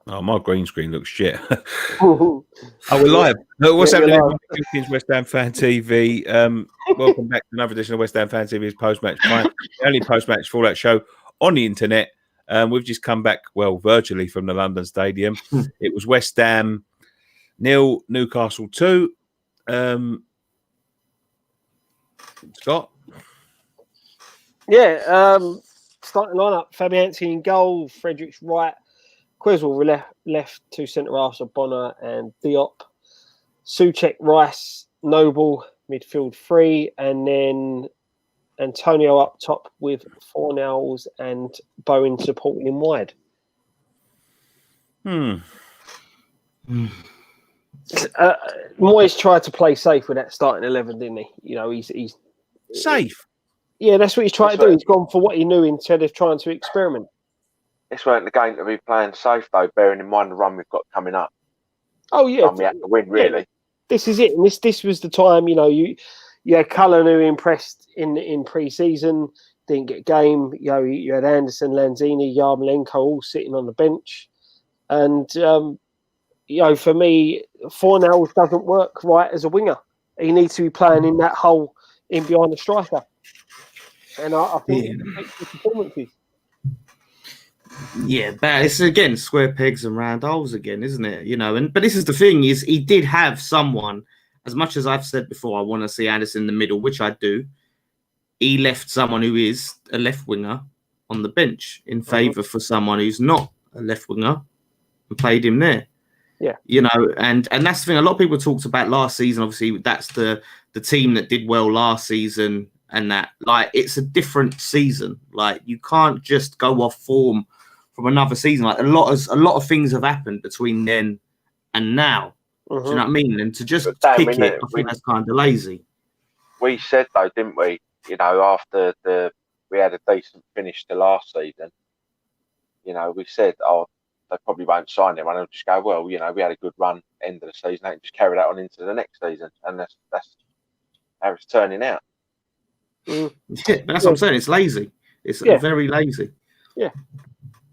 Oh, my green screen looks shit. Oh, we're live. Look, what's Yeah, happening? West Ham Fan TV. Welcome back to another edition of West Ham Fan TV's post-match Pint, the only post-match fallout show on the internet. We've just come back, virtually from the London Stadium. It was West Ham 0, Newcastle 2. Scott? Yeah, starting lineup: Fabianski in goal, Fredericks right, Quezwell left, two centre halves of Bonner and Diop, Souček, Rice, Noble midfield 3, and then Antonio up top with Fornells and Bowen supporting him wide. Moyes tried to play safe with that starting 11, didn't he? You know, he's safe. Yeah, that's what he's trying to do. He's gone for what he knew instead of trying to experiment. This weren't the game to be playing safe, though, bearing in mind the run we've got coming up. Oh, yeah. We had to win, really. Yeah, this is it. And this was the time, you had Cullen, who impressed in pre-season, didn't get a game. You had Anderson, Lanzini, Yarmolenko all sitting on the bench. And, for me, Fornells doesn't work right as a winger. He needs to be playing in that hole in behind the striker. And I think it affects the performances. Yeah, but it's again square pegs and round holes again, isn't it? But this is the thing: is he did have someone. As much as I've said before, I want to see Anderson in the middle, which I do. He left someone who is a left winger on the bench in favour for someone who's not a left winger and played him there. Yeah, and that's the thing. A lot of people talked about last season. Obviously, that's the team that did well last season. And that, it's a different season. You can't just go off form from another season. A lot of things have happened between then and now. Do you know what I mean? And to just pick it, I think that's kind of lazy. We said, though, didn't we? After we had a decent finish to last season. We said, they probably won't sign him. And they'll just go, well, we had a good run end of the season. They can just carry that on into the next season. And that's how it's turning out. Yeah, that's what I'm saying. It's lazy. It's very lazy. Yeah,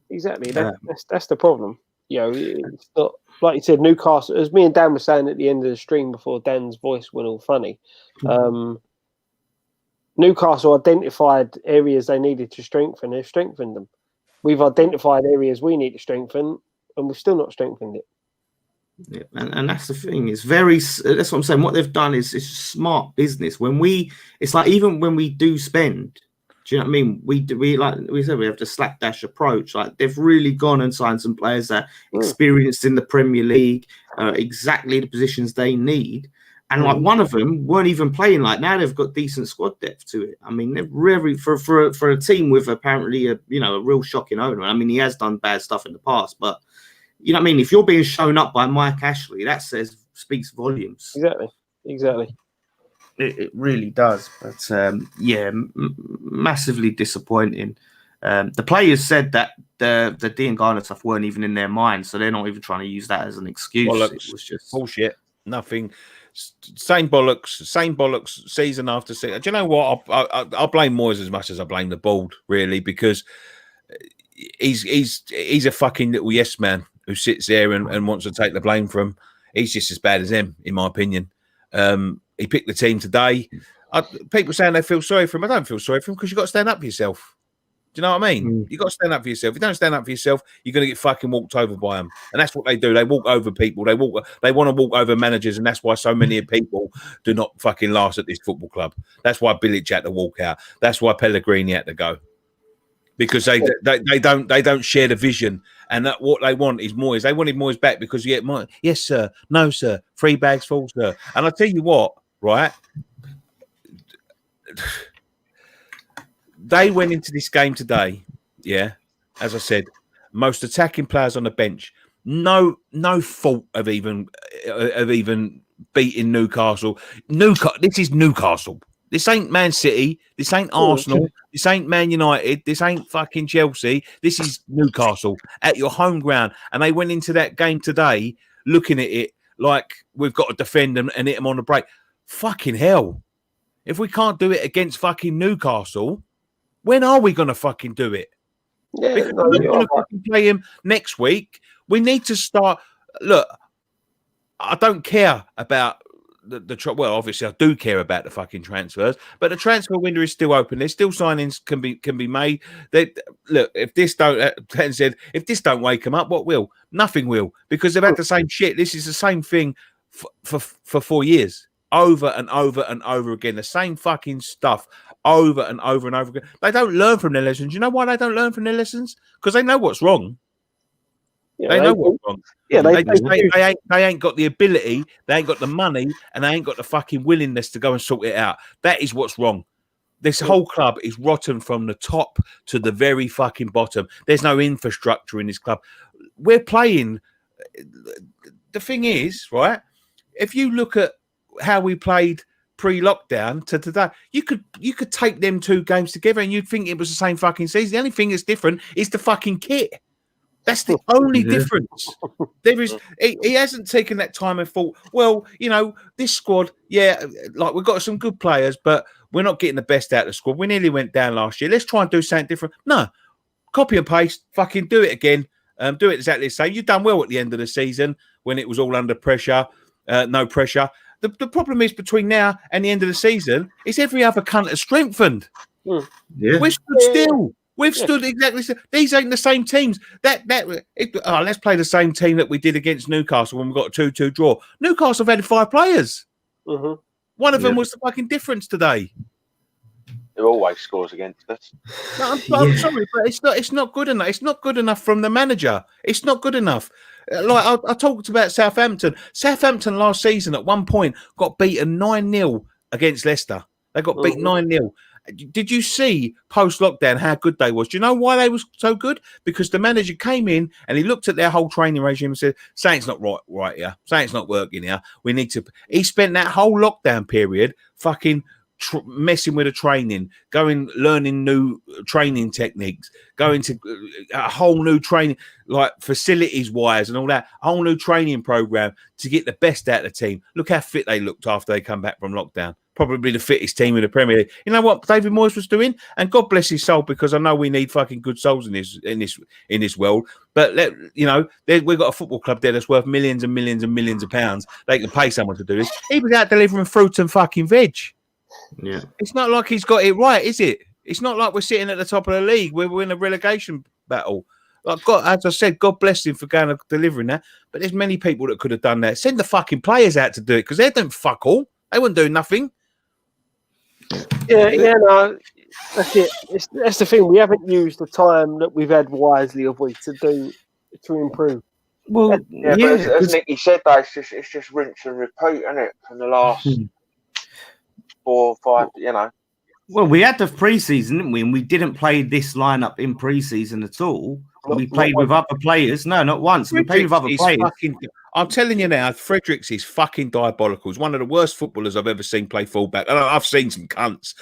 exactly. That's the problem. It's not like you said. Newcastle, as me and Dan were saying at the end of the stream before Dan's voice went all funny. Newcastle identified areas they needed to strengthen. They've strengthened them. We've identified areas we need to strengthen, and we've still not strengthened it. Yeah, and that's the thing. It's that's what I'm saying. What they've done is smart business. It's like even when we do spend, do you know what I mean? We like we said, we have the slapdash approach. They've really gone and signed some players that experienced in the Premier League, exactly the positions they need. And one of them weren't even playing. Now they've got decent squad depth to it. I mean, they're really for a team with apparently a real shocking owner. I mean, he has done bad stuff in the past, but. You know what I mean? If you're being shown up by Mike Ashley, that speaks volumes. Exactly. It really does. But massively disappointing. The players said that the Dean Garner stuff weren't even in their mind, so they're not even trying to use that as an excuse. Bollocks. It was just bullshit. Nothing. Same bollocks. Season after season. Do you know what? I blame Moyes as much as I blame the board, really, because he's a fucking little yes man who sits there and wants to take the blame for him. He's just as bad as him, in my opinion. He picked the team today. People saying they feel sorry for him. I don't feel sorry for him because you've got to stand up for yourself. Do you know what I mean? You've got to stand up for yourself. If you don't stand up for yourself, you're going to get fucking walked over by them. And that's what they do. They walk over people. They want to walk over managers, and that's why so many people do not fucking last at this football club. That's why Bilic had to walk out. That's why Pellegrini had to go. Because they don't share the vision, and that what they want is Moyes. They wanted Moyes back because yes sir, no sir, 3 bags full sir. And I tell you what, right? They went into this game today, as I said, most attacking players on the bench. No fault of even beating Newcastle. This is Newcastle. This ain't Man City. This ain't Arsenal. This ain't Man United. This ain't fucking Chelsea. This is Newcastle at your home ground. And they went into that game today looking at it like we've got to defend them and hit them on the break. Fucking hell. If we can't do it against fucking Newcastle, when are we going to fucking do it? Yeah, because we're going to fucking play him next week We need to start. Look, I don't care about well, obviously I do care about the fucking transfers, but the transfer window is still open. There's still signings can be made. Look, if this don't wake them up, what will? Nothing will, because they've had the same shit. This is the same thing for 4 years, over and over and over again. The same fucking stuff over and over and over again. They don't learn from their lessons. You know why they don't learn from their lessons? Because they know what's wrong. Yeah, they know what's wrong. Yeah, they ain't got the ability, they ain't got the money, and they ain't got the fucking willingness to go and sort it out. That is what's wrong. This whole club is rotten from the top to the very fucking bottom. There's no infrastructure in this club. We're playing. The thing is, right? If you look at how we played pre-lockdown to today, you could take them 2 games together and you'd think it was the same fucking season. The only thing that's different is the fucking kit. That's the only difference. There is. He hasn't taken that time and thought, well, you know, this squad, like we've got some good players, but we're not getting the best out of the squad. We nearly went down last year. Let's try and do something different. No, copy and paste, fucking do it again. Do it exactly the same. You've done well at the end of the season when it was all under pressure, no pressure. The problem is between now and the end of the season is every other cunt has strengthened. Yeah. We've stood still. We've stood exactly. These ain't the same teams. Let's play the same team that we did against Newcastle when we got a 2-2 draw. Newcastle have had 5 players. Mm-hmm. One of them was the fucking difference today. Who always scores against us. No, I'm sorry, but it's not good enough. It's not good enough from the manager. It's not good enough. Like I talked about Southampton. Southampton last season at one point got beaten 9-0 against Leicester. They got beat 9-0. Did you see post-lockdown how good they was? Do you know why they was so good? Because the manager came in and he looked at their whole training regime and said, something's not right here. Something's not working here. We need to... He spent that whole lockdown period fucking messing with the training, learning new training techniques, going to a whole new training, like facilities-wise and all that, a whole new training program to get the best out of the team. Look how fit they looked after they come back from lockdown. Probably the fittest team in the Premier League. You know what David Moyes was doing? And God bless his soul, because I know we need fucking good souls in this world. But we've got a football club there that's worth millions and millions and millions of pounds. They can pay someone to do this. He was out delivering fruit and fucking veg. Yeah, it's not like he's got it right, is it? It's not like we're sitting at the top of the league. We're in a relegation battle. Like God, as I said, God bless him for going and delivering that. But there's many people that could have done that. Send the fucking players out to do it, because they don't fuck all. They wouldn't do nothing. No, that's it. That's the thing. We haven't used the time that we've had wisely, have we, to improve. Well, but as Nicky said, though, it's just rinse and repeat, isn't it? From the last 4 or 5, Well, we had the pre-season, didn't we? And we didn't play this lineup in pre-season at all. We played with other players. No, not once. We played with other players. I'm telling you now, Fredericks is fucking diabolical. He's one of the worst footballers I've ever seen play fullback. And I've seen some cunts.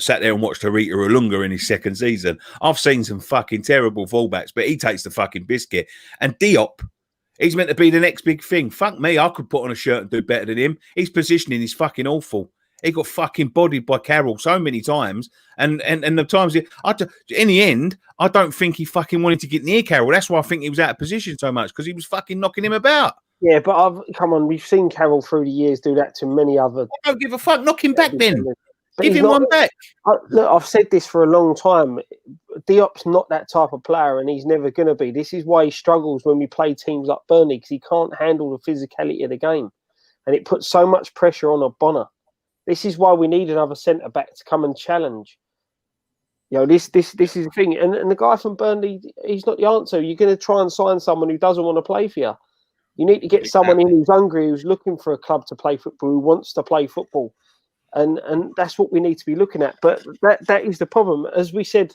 Sat there and watched Harita Olunga in his second season. I've seen some fucking terrible fullbacks, but he takes the fucking biscuit. And Diop, he's meant to be the next big thing. Fuck me, I could put on a shirt and do better than him. His positioning is fucking awful. He got fucking bodied by Carroll so many times. And the times... in the end, I don't think he fucking wanted to get near Carroll. That's why I think he was out of position so much, because he was fucking knocking him about. Yeah, but come on, we've seen Carroll through the years do that to many other... I don't give a fuck. Knock him back then. Give him one back. Look, I've said this for a long time. Diop's not that type of player, and he's never going to be. This is why he struggles when we play teams like Burnley, because he can't handle the physicality of the game. And it puts so much pressure on Bonner. This is why we need another centre-back to come and challenge. This is the thing. And the guy from Burnley, he's not the answer. You're going to try and sign someone who doesn't want to play for you. You need to get someone in who's hungry, who's looking for a club to play football, who wants to play football. And that's what we need to be looking at. But that is the problem. As we said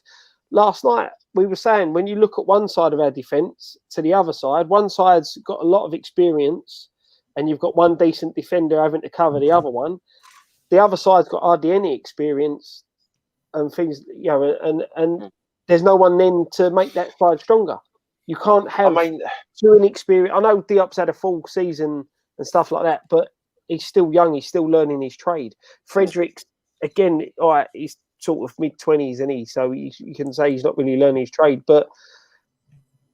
last night, we were saying, when you look at one side of our defence to the other side, one side's got a lot of experience and you've got one decent defender having to cover the other one. The other side's got hardly any experience and things, and there's no one then to make that side stronger. You can't have too inexperienced. I know Diop's had a full season and stuff like that, but he's still young. He's still learning his trade. Fredericks, again, all right, he's sort of mid-20s, isn't he? So you can say he's not really learning his trade, but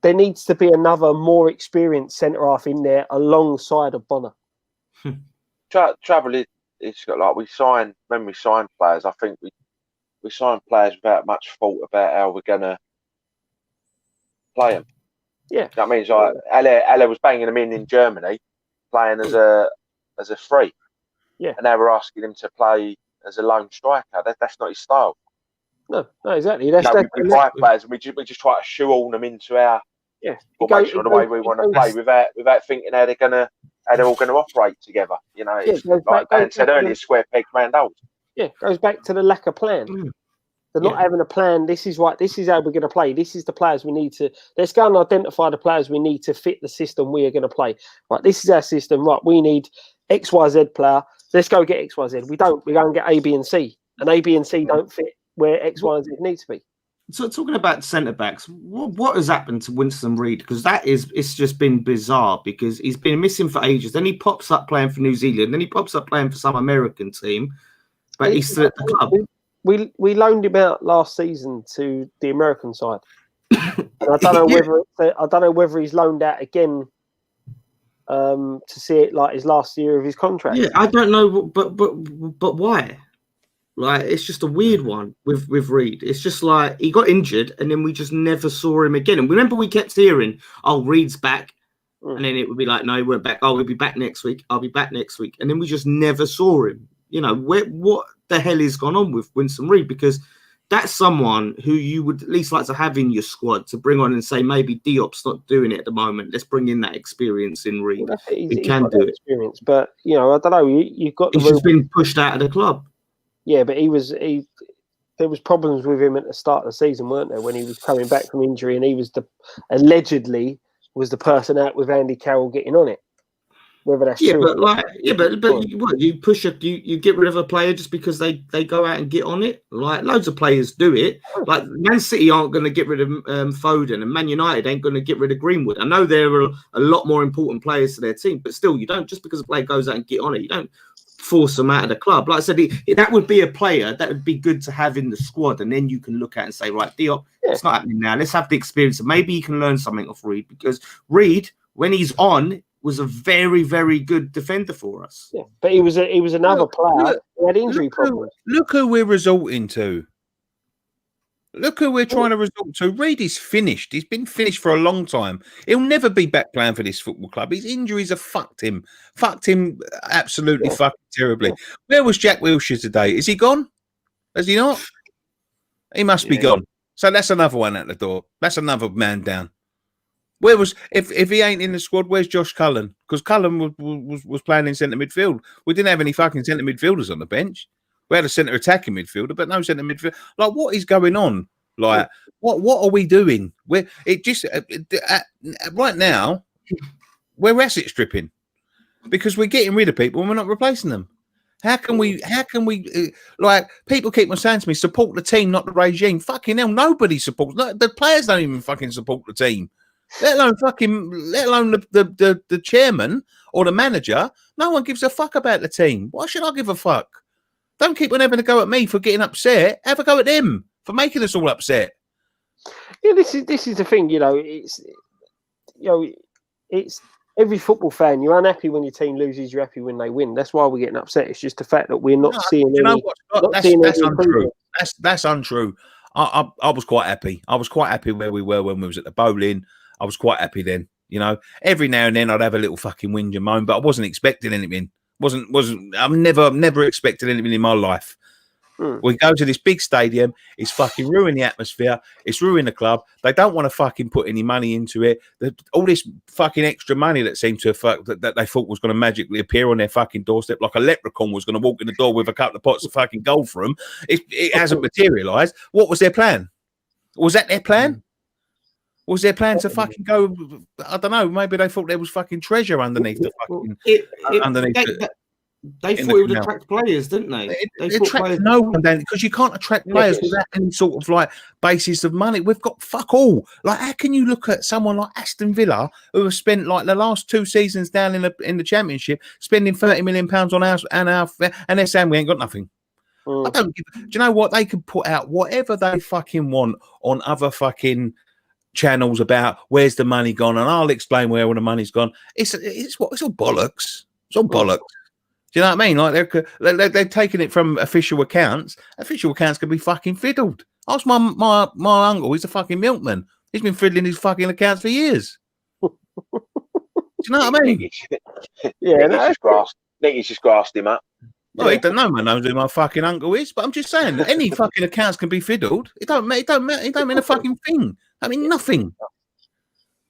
there needs to be another more experienced centre half in there alongside of Bonner. Trouble is, it's got like when we sign players, I think we sign players without much thought about how we're gonna play them. Yeah, that means like Ella was banging them in Germany, playing as a free. Yeah, and now we're asking him to play as a lone striker. That's not his style. No, exactly. We buy players and we just try to shoehorn them into our formation or the way we want to play without thinking how they're all going to operate together. You know, like Dan said earlier, square peg round holes. Yeah, goes back to the lack of plan. They're not having a plan. This is how we're going to play. This is the players we need to. Let's go and identify the players we need to fit the system we are going to play. Right, this is our system. Right, we need XYZ player. Let's go get XYZ. We don't. We go and get A, B, and C. And A, B, and C don't fit where X, Y, and Z need to be. So talking about centre backs, what has happened to Winston Reid? Because it's just been bizarre because he's been missing for ages. Then he pops up playing for New Zealand. Then he pops up playing for some American team. But he's still at the club. We loaned him out last season to the American side, and I don't know whether he's loaned out again to see it like his last year of his contract. Yeah, I don't know, but why? Like, it's just a weird one with Reid. It's just like he got injured and then we just never saw him again. And remember, we kept hearing, "Oh, Reid's back," and then it would be like, "No, he went back. Oh, we'll be back next week. I'll be back next week." And then we just never saw him. You know, what the hell is going on with Winston Reid? Because that's someone who you would at least like to have in your squad to bring on and say, maybe Diop's not doing it at the moment. Let's bring in that experience in Reid. Well, he can do it. Experience, but you know, I don't know. You've got. He's just been pushed out of the club. Yeah, but there was problems with him at the start of the season, weren't there? When he was coming back from injury, and he was allegedly the person out with Andy Carroll getting on it. Whether that's true. But you push you get rid of a player just because they go out and get on it. Like, loads of players do it. Like, Man City aren't going to get rid of Foden, and Man United ain't going to get rid of Greenwood. I know there are a lot more important players to their team, but still, you don't, just because a player goes out and get on it, you don't force them out of the club. Like I said, that would be a player that would be good to have in the squad, and then you can look at and say, right, Diop, it's not happening now. Let's have the experience, and maybe you can learn something off Reid, because Reid, when he's on, was a very, very good defender for us. Yeah, but he was another player who had injury problems. Look who we're resorting to. Look who we're trying to resort to. Reid is finished. He's been finished for a long time. He'll never be back playing for this football club. His injuries have fucked him. Absolutely fucking terribly. Yeah. Where was Jack Wilshere today? Is he gone? Is he not? He must be gone. So that's another one at the door. That's another man down. Where was if he ain't in the squad? Where's Josh Cullen? Because Cullen was playing in centre midfield. We didn't have any fucking centre midfielders on the bench. We had a centre attacking midfielder, but no centre midfield. Like, what is going on? Like, what are we doing? Right now we're asset stripping because we're getting rid of people and we're not replacing them. How can we? Like, people keep on saying to me, support the team, not the regime. Fucking hell, nobody supports. The players don't even fucking support the team. Let alone the chairman or the manager. No one gives a fuck about the team. Why should I give a fuck? Don't keep on having a go at me for getting upset. Have a go at them for making us all upset. Yeah, this is the thing. It's every football fan. You're unhappy when your team loses. You're happy when they win. That's why we're getting upset. It's just the fact that we're not seeing any. That's untrue. That's untrue. I was quite happy. I was quite happy where we were when we was at the bowling. I was quite happy then, you know. Every now and then I'd have a little fucking whinge and moan, but I wasn't expecting anything. I've never expected anything in my life. We go to this big stadium, it's fucking ruined the atmosphere, it's ruined the club. They don't want to fucking put any money into it. All this fucking extra money that seemed to that they thought was going to magically appear on their fucking doorstep, like a leprechaun was going to walk in the door with a couple of pots of fucking gold for them. It hasn't materialised. What was their plan? Was that their plan? Was their plan to fucking go? I don't know. Maybe they thought there was fucking treasure underneath the fucking They thought it would attract players, didn't they? They attract no one, then, because you can't attract players without any sort of like basis of money. We've got fuck all. Like, how can you look at someone like Aston Villa, who have spent like the last 2 seasons down in the Championship, spending £30 million on ours and they're saying we ain't got nothing. Do you know what? They can put out whatever they fucking want on other fucking channels about where's the money gone, and I'll explain where all the money's gone. It's all bollocks. It's all bollocks. Do you know what I mean? Like they're taking it from official accounts. Official accounts can be fucking fiddled. Ask my uncle. He's a fucking milkman. He's been fiddling his fucking accounts for years. Do you know what I mean? Yeah, Nicky's just grassed him up. Well, he don't know man knows who my fucking uncle is, but I'm just saying that any fucking accounts can be fiddled. It don't mean a fucking thing. I mean nothing.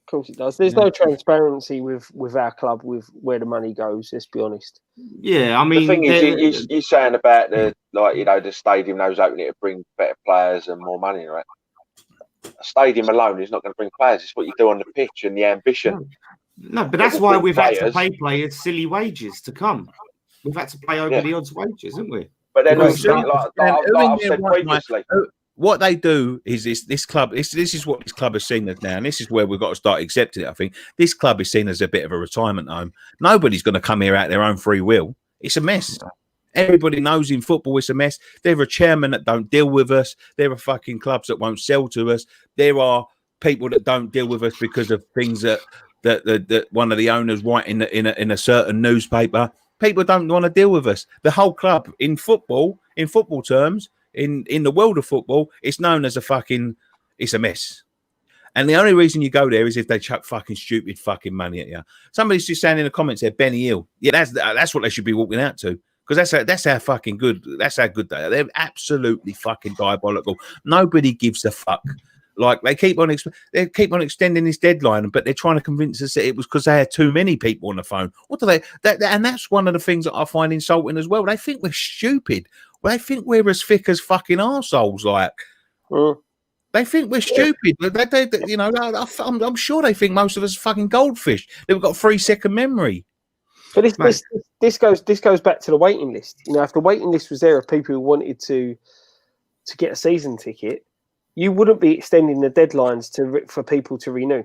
Of course it does. There's no transparency with our club, with where the money goes. Let's be honest. Yeah, I mean, the thing is, you're saying about the stadium knows opening to bring better players and more money, right? A stadium alone is not going to bring players. It's what you do on the pitch and the ambition. No, but that's why we've had to pay players silly wages to come. We've had to pay over the odds wages, haven't we? But then I've said previously. What they do is this club. This is what this club is seen as now, and this is where we've got to start accepting it. I think this club is seen as a bit of a retirement home. Nobody's going to come here out their own free will. It's a mess. Everybody knows in football it's a mess. There are chairmen that don't deal with us. There are fucking clubs that won't sell to us. There are people that don't deal with us because of things that one of the owners write in a certain newspaper. People don't want to deal with us. The whole club in football terms. In the world of football, it's known as it's a mess. And the only reason you go there is if they chuck fucking stupid fucking money at you. Somebody's just saying in the comments there, Benny Hill. Yeah, that's what they should be walking out to. Because that's how fucking good, that's how good they are. They're absolutely fucking diabolical. Nobody gives a fuck. Like they keep on extending this deadline, but they're trying to convince us that it was because they had too many people on the phone. What do they? And that's one of the things that I find insulting as well. They think we're stupid. Well, they think we're as thick as fucking arseholes. Like they think we're stupid. I'm sure they think most of us are fucking goldfish. They've got 3-second memory. But this goes back to the waiting list. You know, if the waiting list was there of people who wanted to get a season ticket, you wouldn't be extending the deadlines for people to renew.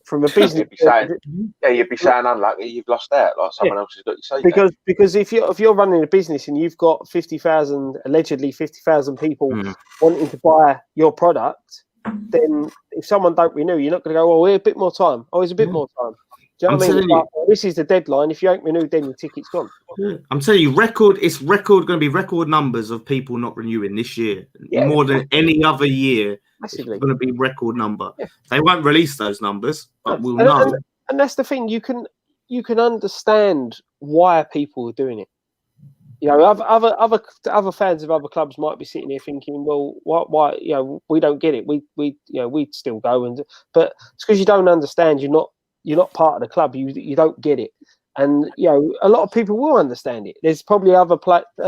From a business, you'd be saying unlucky, you've lost out. Like someone else has got you say because if you're running a business and you've got allegedly 50,000 people wanting to buy your product, then if someone don't renew, you're not going to go, we're a bit more time. It's a bit more time. Do you know what I mean? Like, this is the deadline. If you ain't renewed, then your ticket's gone. I'm telling you, it's going to be record numbers of people not renewing this year. More than any other year. Massively. It's going to be record number. Yeah. They won't release those numbers, but we'll know. And that's the thing. You can understand why people are doing it. You know, other fans of other clubs might be sitting here thinking, well, why? You know, we don't get it. We'd still go but it's because you don't understand. You're not part of the club. You don't get it. And, you know, a lot of people will understand it. There's probably other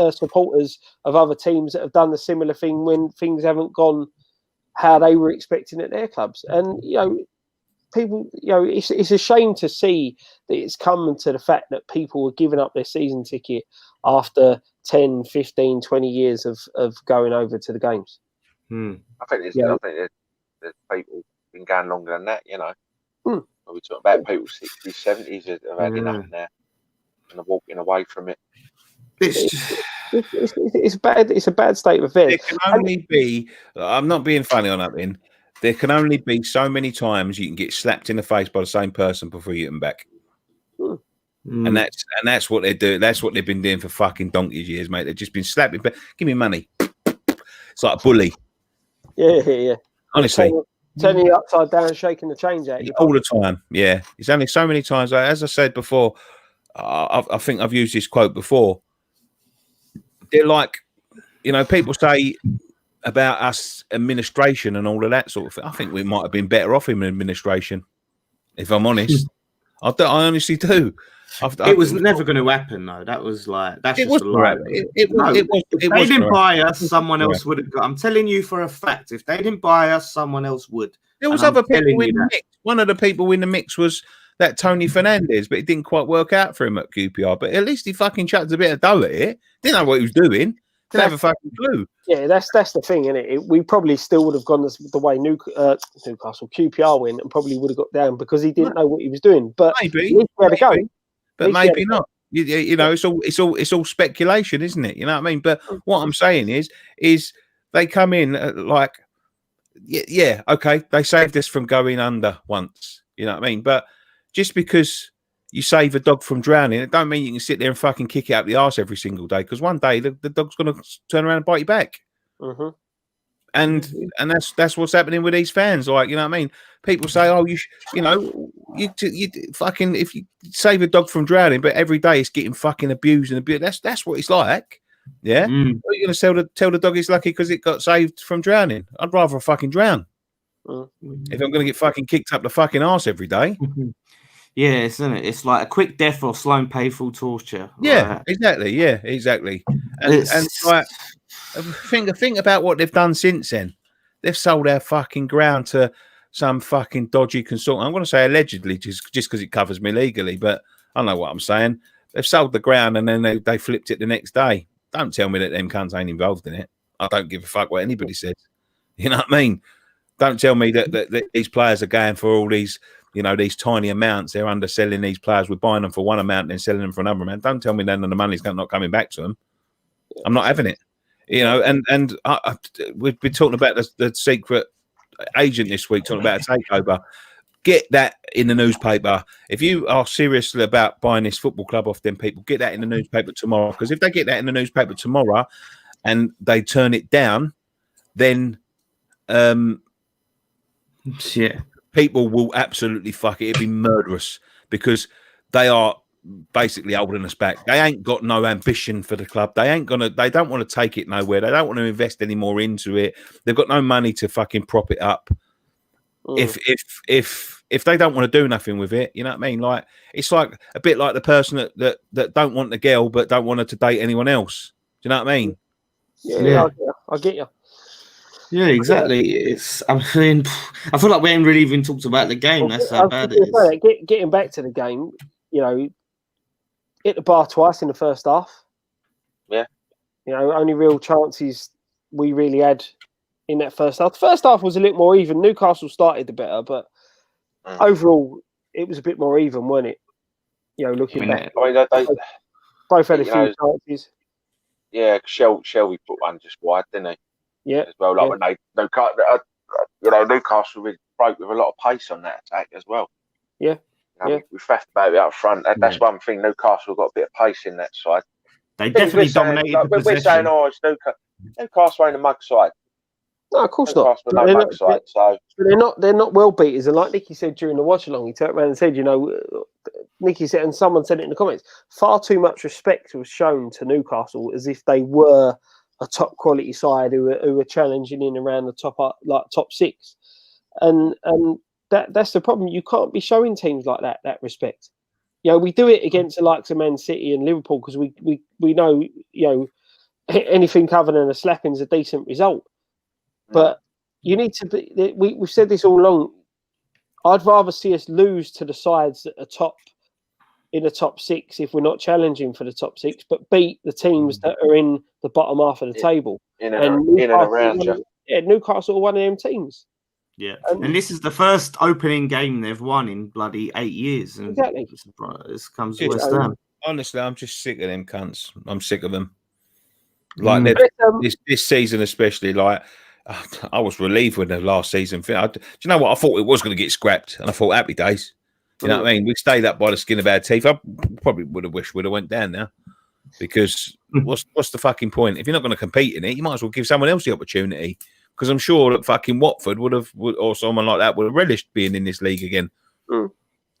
supporters of other teams that have done the similar thing when things haven't gone how they were expecting at their clubs. And, you know, people, you know, it's a shame to see that it's come to the fact that people are giving up their season ticket after 10, 15, 20 years of going over to the games. I think there's people been going longer than that, you know. We're talking about people 60s, 70s have had enough now and are walking away from it. It's bad. It's a bad state of affairs. There can only be. I'm not being funny on that. Then there can only be so many times you can get slapped in the face by the same person before you get them back. And that's what they do. That's what they've been doing for fucking donkey's years, mate. They've just been slapping. But give me money. It's like a bully. Yeah. Honestly. Turning you upside down, shaking the change out all the time. Yeah, it's only so many times. As I said before, I think I've used this quote before. They're like, you know, people say about us administration and all of that sort of thing. I think we might have been better off in administration, if I'm honest. I honestly do. It was never going to happen, though. That was like that's just a lie. If they didn't buy us, someone else would have got. I'm telling you for a fact, if they didn't buy us, someone else would. There was other people in the mix. One of the people in the mix was that Tony Fernandez, but it didn't quite work out for him at QPR. But at least he fucking chucked a bit of dough at it. Didn't know what he was doing. Didn't have a fucking clue. Yeah, that's the thing, isn't it? We probably still would have gone the way Newcastle QPR went and probably would have got down because he didn't know what he was doing. But maybe. But maybe not. You know, it's all speculation, isn't it? You know what I mean? But what I'm saying is they come in like yeah, okay, they saved us from going under once. You know what I mean? But just because you save a dog from drowning, it don't mean you can sit there and fucking kick it up the arse every single day. Because one day the dog's going to turn around and bite you back. Mm-hmm. And that's what's happening with these fans. Like, you know what I mean? People say, oh, you fucking, if you save a dog from drowning, but every day it's getting fucking abused and abused. That's what it's like. Yeah. Are you going to tell the dog it's lucky because it got saved from drowning? I'd rather fucking drown. If I'm going to get fucking kicked up the fucking arse every day. Yeah, isn't it? It's like a quick death or slow and painful torture. Yeah, like, exactly. Yeah, exactly. And like, think about what they've done since then. They've sold our fucking ground to some fucking dodgy consultant. I'm going to say allegedly, just because it covers me legally, but I know what I'm saying. They've sold the ground and then they flipped it the next day. Don't tell me that them cunts ain't involved in it. I don't give a fuck what anybody says. You know what I mean? Don't tell me that these players are going for all these, you know, these tiny amounts. They're underselling these players. We're buying them for one amount and then selling them for another amount. Don't tell me then the money's not coming back to them. I'm not having it. You know, and we've been talking about the secret agent this week, talking about a takeover. Get that in the newspaper. If you are serious about buying this football club off them people, get that in the newspaper tomorrow. Because if they get that in the newspaper tomorrow and they turn it down, then people will absolutely fuck it. It'd be murderous because they are basically holding us back. They ain't got no ambition for the club. They don't want to take it nowhere. They don't want to invest any more into it. They've got no money to fucking prop it up. If they don't want to do nothing with it, you know what I mean? Like, it's like a bit like the person that don't want the girl but don't want her to date anyone else. Do you know what I mean? Yeah. I get you. Yeah, exactly. I feel like we ain't really even talked about the game. That's how bad it is. Getting back to the game, you know, hit the bar twice in the first half. Yeah. You know, only real chances we really had in that first half. The first half was a little more even. Newcastle started the better, but overall, it was a bit more even, wasn't it? You know, looking back. I mean, they both had a few chances. Yeah, Shelby put one just wide, didn't he? Yeah. As well, like when Newcastle really broke with a lot of pace on that attack as well. Yeah. We faffed about it up front. That's one thing. Newcastle got a bit of pace in that side. They definitely dominated the possession. We're saying, oh, it's Newcastle ain't a mug side. No, of course Newcastle not. No mug side. So they're not well beaters. And like Nicky said during the watch along, he turned around and said, you know, Nicky said, and someone said it in the comments, far too much respect was shown to Newcastle as if they were a top quality side who were challenging in around the top six, and that's the problem. You can't be showing teams like that respect. You know, we do it against the likes of Man City and Liverpool because we know, you know, anything other than a slapping is a decent result. But you need to be. We've said this all along. I'd rather see us lose to the sides that are top in the top six if we're not challenging for the top six, but beat the teams that are in the bottom half of the table. In and around you. Yeah, Newcastle are one of them teams. Yeah, and this is the first opening game they've won in bloody 8 years. And exactly. This comes to West Ham. Honestly, I'm just sick of them cunts. I'm sick of them. Like this season, especially. Like, I was relieved when the last season finished. Do you know what? I thought it was going to get scrapped, and I thought happy days. You know what I mean? We stayed up by the skin of our teeth. I probably would have wished we'd have went down now, because what's the fucking point? If you're not going to compete in it, you might as well give someone else the opportunity. Because I'm sure that fucking Watford or someone like that would have relished being in this league again.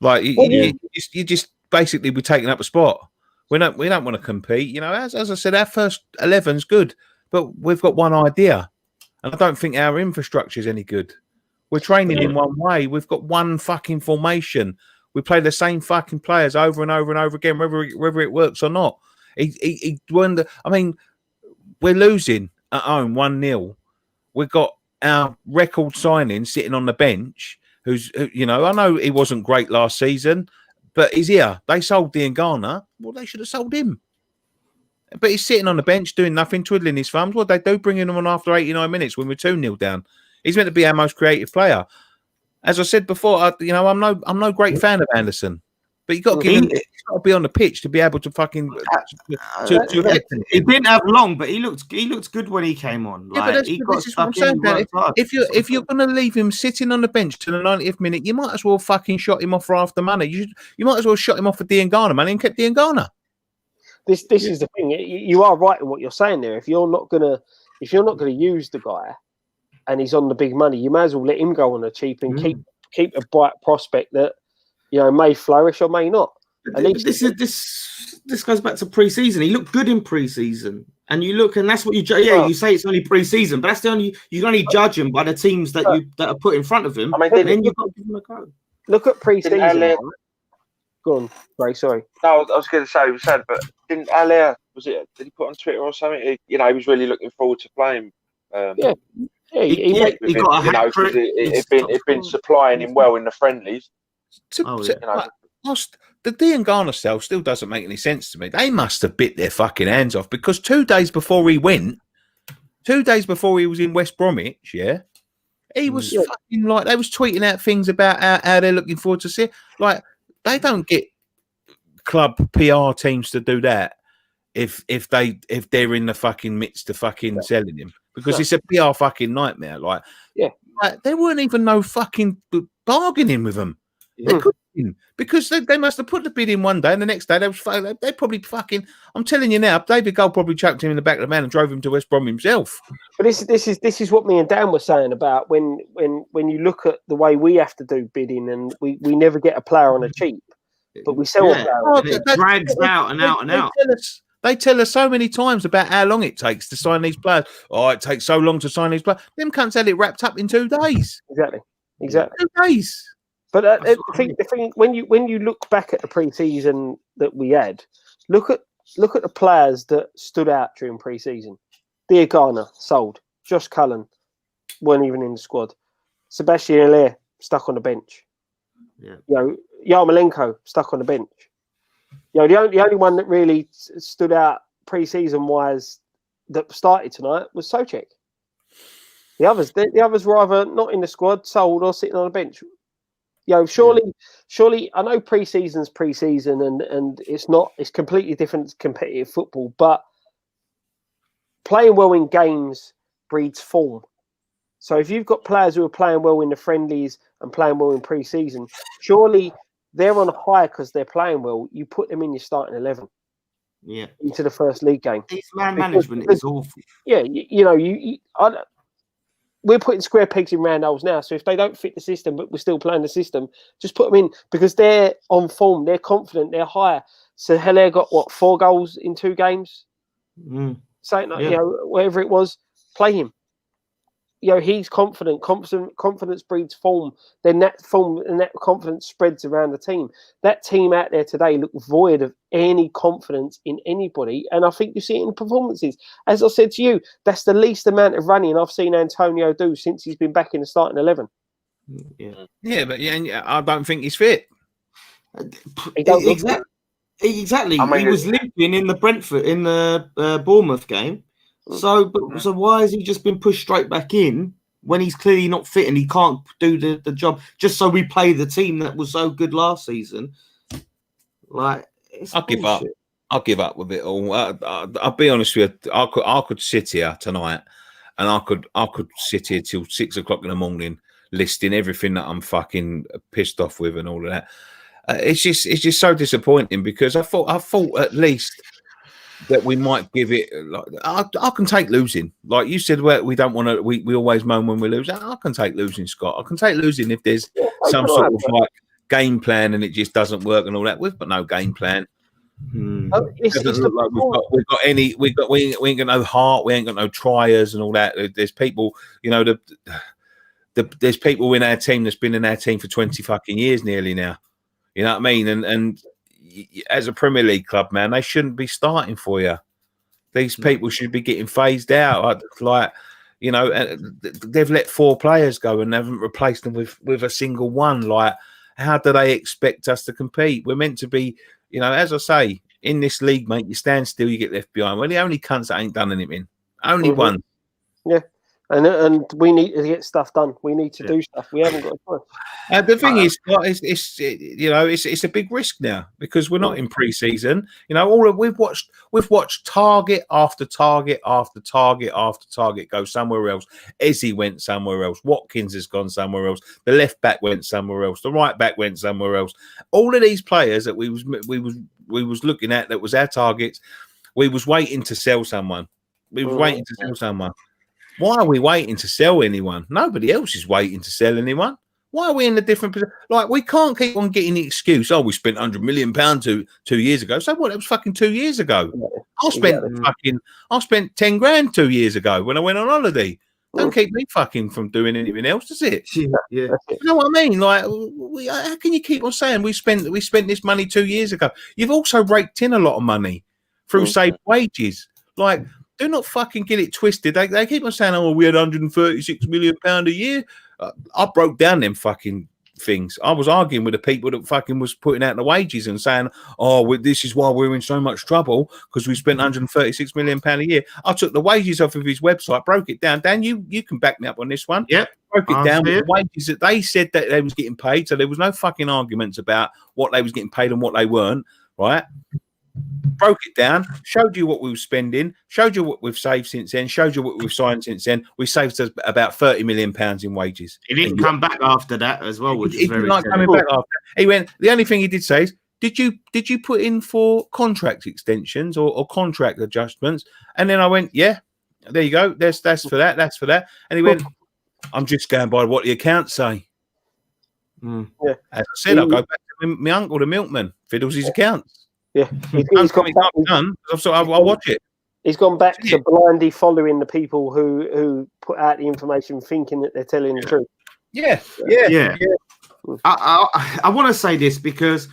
Like you just basically we're taking up a spot. We don't want to compete. You know, as I said, our first 11's good, but we've got one idea, and I don't think our infrastructure is any good. We're training in one way. We've got one fucking formation. We play the same fucking players over and over and over again, whether it works or not. I mean, we're losing at home 1-0. We've got our record signing sitting on the bench. You know, I know he wasn't great last season, but he's here. They sold Diangana. Well, they should have sold him. But he's sitting on the bench doing nothing, twiddling his thumbs. What they do, bringing him on after 89 minutes when we're 2-0 down. He's meant to be our most creative player. As I said before, I'm no great fan of Anderson, But you got to give him. He's got to be on the pitch to be able to fucking. He didn't have long, but he looked good when he came on. Yeah, Like, but this is what I'm saying. If you're going to leave him sitting on the bench to the 90th minute, you might as well fucking shot him off for half the money. You might as well shot him off for Diangana, man, and kept Diangana. This is the thing. You are right in what you're saying there. If you're not gonna use the guy, and he's on the big money, you may as well let him go on the cheap and keep a bright prospect that may flourish or may not. This goes back to pre-season. He looked good in pre-season, and that's what you you say it's only pre-season, but that's the only you can only judge him by the teams that are put in front of him. I mean, then you've got to give him a go. Look at pre-season. Go on, Ray. Sorry. No, I was going to say he was sad, but didn't Allaire, did he put on Twitter or something? He was really looking forward to playing. He got a hat trick. It'd been supplying him well in the friendlies. The Diangana cell still doesn't make any sense to me. They must have bit their fucking hands off, because 2 days before he was in West Bromwich, he was fucking like, they was tweeting out things about how they're looking forward to see it. Like, they don't get club PR teams to do that if they're in the fucking midst of fucking selling him, because it's a PR fucking nightmare. Like there weren't even no fucking bargaining with them. They couldn't, because they must have put the bid in one day, and the next day they probably fucking. I'm telling you now, David Gold probably chucked him in the back of the van and drove him to West Brom himself. But this is what me and Dan were saying about when you look at the way we have to do bidding, and we never get a player on a cheap, but we sell a player. It drags out and out and out. They tell us so many times about how long it takes to sign these players. Oh, it takes so long to sign these players. Them cunts had it wrapped up in 2 days. Exactly. 2 days. But the thing, when you look back at the pre-season that we had, look at the players that stood out during pre-season. Diangana sold. Josh Cullen weren't even in the squad. Sebastian Allaire stuck on the bench. Yarmolenko stuck on the bench. The only one that really stood out pre-season wise that started tonight was Souček. The others were either not in the squad, sold, or sitting on the bench. Surely, I know pre-season's pre-season, and it's completely different competitive football, but playing well in games breeds form. So if you've got players who are playing well in the friendlies and playing well in pre-season, surely they're on a high because they're playing well. You put them in your starting 11. Yeah. Into the first league game. This man management is awful. Yeah, we're putting square pegs in round holes now. So if they don't fit the system, but we're still playing the system, just put them in, because they're on form, they're confident, they're higher. So Hilaire got 4 goals in 2 games. Whatever it was, play him. He's confident. Confidence breeds form. Then that form and that confidence spreads around the team. That team out there today look void of any confidence in anybody, and I think you see it in performances. As I said to you, that's the least amount of running I've seen Antonio do since he's been back in the starting 11. But I don't think he's fit. Exactly. I mean, he was limping in the Bournemouth game. So why has he just been pushed straight back in when he's clearly not fit and he can't do the job, just so we play the team that was so good last season? Like, I'll give up. I'll give up with it all. I'll be honest with you. I could sit here tonight, and I could sit here till 6 o'clock in the morning listing everything that I'm fucking pissed off with and all of that. It's just so disappointing, because I thought at least that we might give it. Like, I can take losing. Like you said, we don't want to. We always moan when we lose. I can take losing, Scott. I can take losing if there's some sort of like game plan and it just doesn't work and all that. We've got no game plan. It doesn't look like we ain't got no heart. We ain't got no triers and all that. There's people, there's people in our team that's been in our team for 20 fucking years nearly now. You know what I mean? And as a Premier League club, man, they shouldn't be starting for you. These people should be getting phased out. They've let 4 players go and haven't replaced them with a single one. Like, how do they expect us to compete? We're meant to be, as I say, in this league, mate, you stand still, you get left behind. We're the only cunts that ain't done anything. Only one. Yeah. And we need to get stuff done. We need to do stuff. We haven't got a choice. The thing is, it's a big risk now because we're not in pre-season. You know, we've watched target after target after target after target go somewhere else. Ezzy went somewhere else. Watkins has gone somewhere else. The left back went somewhere else. The right back went somewhere else. All of these players that we was looking at that was our targets. We was waiting to sell someone. We was waiting to sell someone. Why are we waiting to sell anyone? Nobody else is waiting to sell anyone. Why are we in a different position? Like, we can't keep on getting the excuse, we spent £100 million 2 years ago. So what? That was fucking 2 years ago. I spent 10 grand 2 years ago when I went on holiday. Don't keep me fucking from doing anything else, does it? Yeah. You know what I mean? Like, how can you keep on saying we spent this money 2 years ago? You've also raked in a lot of money through saved wages. Like, do not fucking get it twisted. They keep on saying, we had £136 million a year. I broke down them fucking things. I was arguing with the people that fucking was putting out the wages and saying, this is why we're in so much trouble because we spent £136 million a year. I took the wages off of his website, broke it down. Dan, you can back me up on this one. Yeah. Broke it down with the wages that they said that they was getting paid. So there was no fucking arguments about what they was getting paid and what they weren't, right? Broke it down, showed you what we were spending, showed you what we've saved since then, showed you what we've signed since then. We saved us about £30 million in wages. He didn't come back after that as well, which is very coming back after. He went. The only thing he did say is, "Did you put in for contract extensions or contract adjustments?" And then I went, "Yeah, there you go. That's for that. That's for that." And he went, "I'm just going by what the accounts say." Yeah. As I said, I'll go back to my uncle, the milkman, fiddles his accounts. Yeah, I'll watch it. He's gone back to blindly following the people who put out the information, thinking that they're telling the truth. Yeah. I want to say this because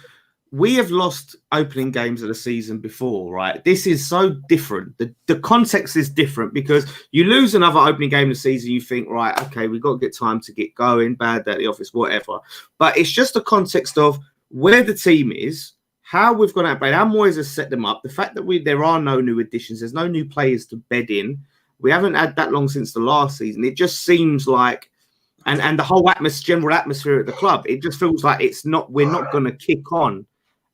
we have lost opening games of the season before, right? This is so different. The context is different because you lose another opening game of the season, you think, right, okay, we've got to get time to get going, bad day at the office, whatever. But it's just the context of where the team is, how we've gone out, how Moyes has set them up, the fact that there are no new additions, there's no new players to bed in. We haven't had that long since the last season. It just seems like, and the whole general atmosphere at the club, it just feels like we're not going to kick on.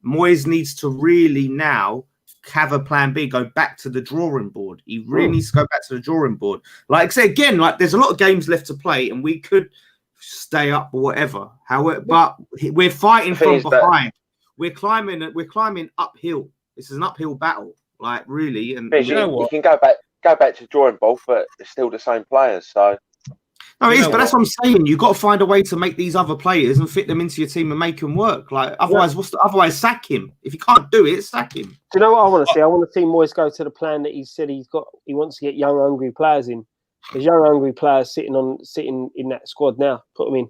Moyes needs to really now have a plan B, go back to the drawing board. He really needs to go back to the drawing board. Like I say again, like there's a lot of games left to play, and we could stay up or whatever. But we're fighting from behind. We're climbing uphill. This is an uphill battle, like really. And you know what? You can go back to the drawing board, but it's still the same players. So no, it is. But that's what I'm saying. You've got to find a way to make these other players and fit them into your team and make them work. Like otherwise, otherwise sack him. If you can't do it, sack him. Do you know what I want to see? I want to see Moyes go to the plan that he said he wants to get young, hungry players in. There's young, hungry players sitting in that squad now. Put them in.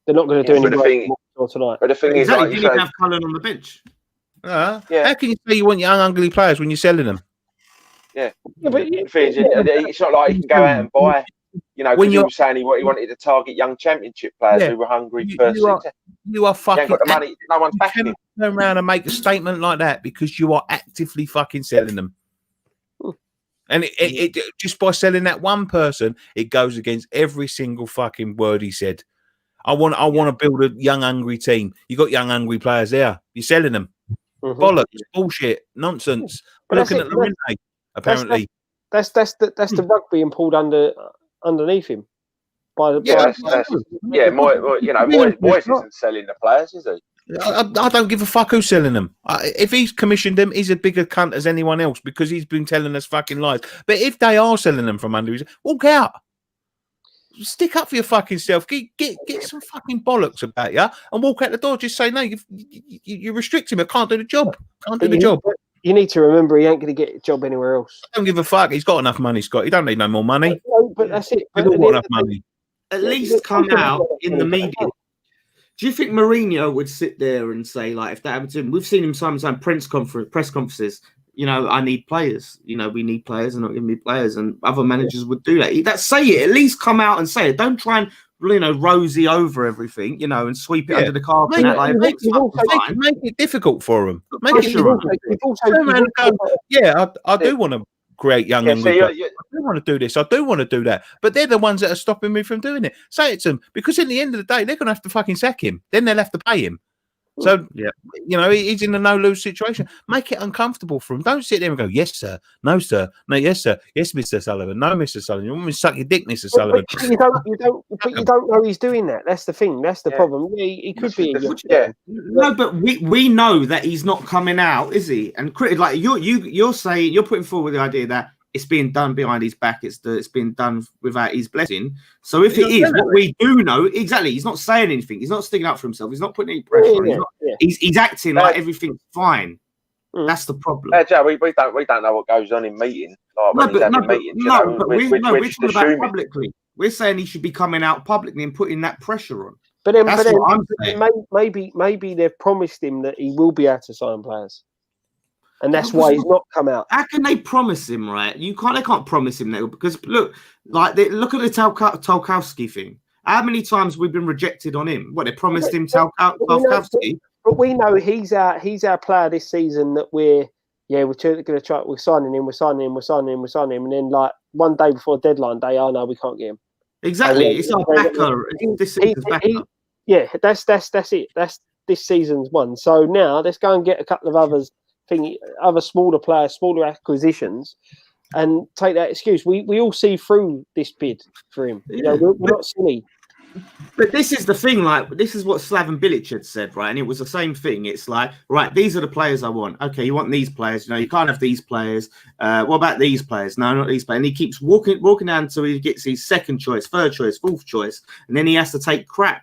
They're not going to do anything tonight. But the thing is, you need to have Cullen on the bench. How can you say you want young, hungry players when you're selling them? Yeah, but the thing is, it's not like you can go out and buy. You know, when you were saying he wanted to target young championship players who were hungry for you are fucking. You ain't got the money. No one's backing him. Turn around and make a statement like that because you are actively fucking selling them. And it just by selling that one person, it goes against every single fucking word he said. I want to build a young, hungry team. You got young, hungry players there. You're selling them. Bollocks, bullshit, nonsense. We're looking at Lorente, apparently. That's the rug being pulled underneath him. Moyes isn't selling the players, is he? I don't give a fuck who's selling them. If he's commissioned them, he's a bigger cunt as anyone else because he's been telling us fucking lies. But if they are selling them from under his, walk out. Stick up for your fucking self. Get some fucking bollocks about you and walk out the door. Just say no. You restrict him. I can't do the job. Can't do the job. You need to remember he ain't going to get a job anywhere else. I don't give a fuck. He's got enough money, Scott. He don't need no more money. No, but that's it. He's got enough money. At least come out in the media. Do you think Mourinho would sit there and say, like, if that happened to him? We've seen him sometimes press conferences. You know, I need players. You know, we need players and not giving me players. And other managers would do that. Say it. At least come out and say it. Don't try and, rosy over everything, and sweep it under the carpet. Make it difficult for them. Make it difficult. I do want to create young and I do want to do this. I do want to do that. But they're the ones that are stopping me from doing it. Say it to them, because at the end of the day, they're going to have to fucking sack him. Then they'll have to pay him. So, he's in a no-lose situation. Make it uncomfortable for him. Don't sit there and go, yes, sir. No, sir. No, yes, sir. Yes, Mr. Sullivan. No, Mr. Sullivan. You want me to suck your dick, Mr. Sullivan? But you don't know he's doing that. That's the thing. That's the problem. He could be. No, but we know that he's not coming out, is he? And like you're saying, you're putting forward the idea that it's being done behind his back. It's being done without his blessing. So if it is, what we do know exactly, he's not saying anything. He's not sticking up for himself. He's not putting any pressure on. He's acting like everything's fine. That's the problem. Joe, we don't know what goes on in meetings. Like we're talking about publicly. We're saying he should be coming out publicly and putting that pressure on. But then maybe they've promised him that he will be able to sign players. And that's why he's not come out. How can they promise him, right? They can't promise him that, because look at the Tolkowski thing. How many times we've been rejected on him? What, they promised him Tolkowski? But we know he's our player this season that we're signing him, and then like one day before deadline day, oh no, we can't get him. Exactly. It's our backer. This season's backer. That's it. That's this season's one. So now let's go and get a couple of other smaller players, smaller acquisitions, and take that excuse. We all see through this bid for him. We're not silly. But this is the thing, like, this is what Slaven Bilic had said, right? And it was the same thing. It's like, right, these are the players I want. Okay, you want these players. You can't have these players. What about these players? No, not these players. And he keeps walking down until he gets his second choice, third choice, fourth choice. And then he has to take crap.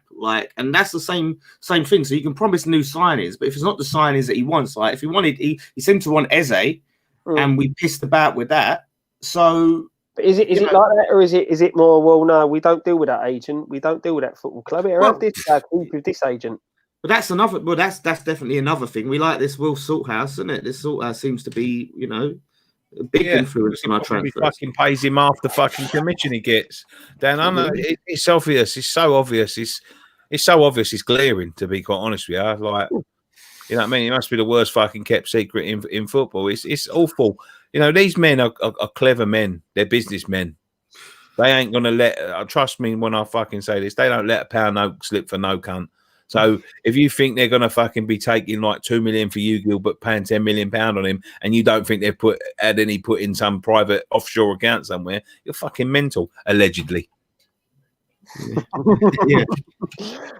And that's the same thing. So you can promise new signings, but if it's not the signings that he wants, like if he wanted, he seemed to want Eze, and we pissed about with that. So... But is it like that, or is it more? Well, no, we don't deal with that agent. We don't deal with that football club. Have this guy with this agent. But that's another. Well, that's definitely another thing. We like this Will Salthouse, isn't it? This Salthouse seems to be, a big influence on our transfers. He fucking pays him half the fucking commission he gets. Dan, I know it's obvious. It's so obvious. It's so obvious. It's glaring, to be quite honest with you. Like, you know what I mean? It must be the worst fucking kept secret in football. It's awful. These men are clever men. They're businessmen. They ain't going to let, trust me when I fucking say this, they don't let a pound note slip for no cunt. So if you think they're going to fucking be taking like 2 million for you, Gil, but paying 10 million pound on him, and you don't think they've put in some private offshore account somewhere, you're fucking mental, allegedly.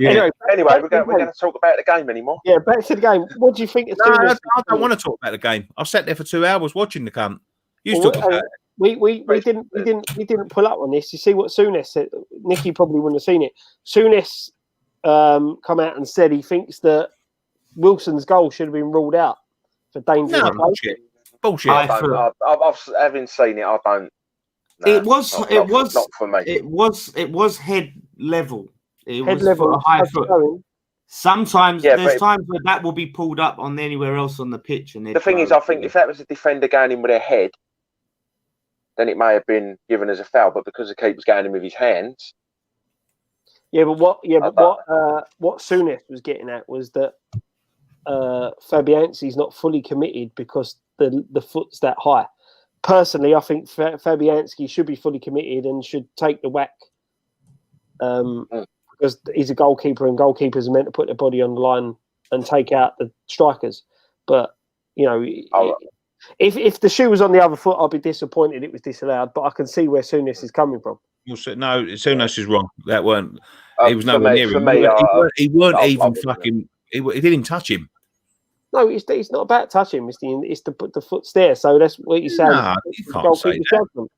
Anyway, we're going to talk about the game anymore. Yeah, back to the game. What do you think? I don't want to talk about the game. I've sat there for 2 hours watching the cunt. You talk about it. We didn't pull up on this. You see what Souness said? Nicky probably wouldn't have seen it. Souness come out and said he thinks that Wilson's goal should have been ruled out for danger. No, bullshit. Having seen it, I don't. No, it was not for me. It was head level. It head was level, for a high foot. Sometimes there's times where that will be pulled up on anywhere else on the pitch. And the thing is, I think if that was a defender going in with their head, then it may have been given as a foul. But because the keeper's going in with his hands. Yeah, but what Souness was getting at was that Fabianski's not fully committed because the foot's that high. Personally, I think Fabianski should be fully committed and should take the whack because he's a goalkeeper, and goalkeepers are meant to put their body on the line and take out the strikers. But if the shoe was on the other foot, I'd be disappointed it was disallowed. But I can see where Souness is coming from. No, Souness is wrong. That weren't. He was nowhere near him. He weren't even fucking. He didn't even touch him. No, it's not about touching, Misty. It's to put the foot's there. So that's what you're saying. No, you can't say that.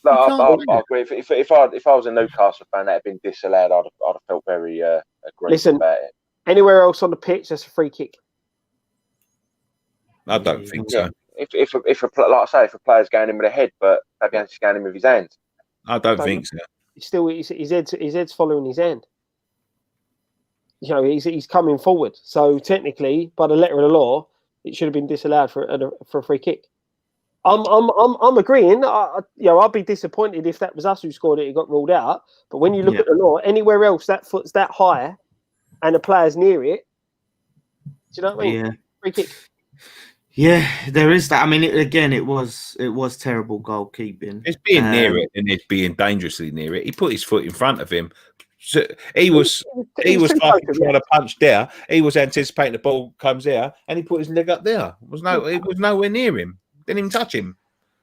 No, I agree. If I was a Newcastle fan, that had been disallowed, I'd have felt very aggrieved about it. Anywhere else on the pitch, that's a free kick. I don't think so. If like I say, if a player's going in with a head, but Fabianski's going in with his hands, I don't think so. Still, his head's following his hand. He's coming forward. So technically, by the letter of the law, it should have been disallowed for a free kick. I'm agreeing. I'd be disappointed if that was us who scored it. It got ruled out. But when you look at the law, anywhere else that foot's that high, and the player's near it, do you know what I mean? Yeah. Free kick. Yeah, there is that. I mean, it was terrible goalkeeping. It's being near it and it's being dangerously near it. He put his foot in front of him. So he was fucking trying to punch there. He was anticipating the ball comes there, and he put his leg up there. It was nowhere near him. Didn't even touch him.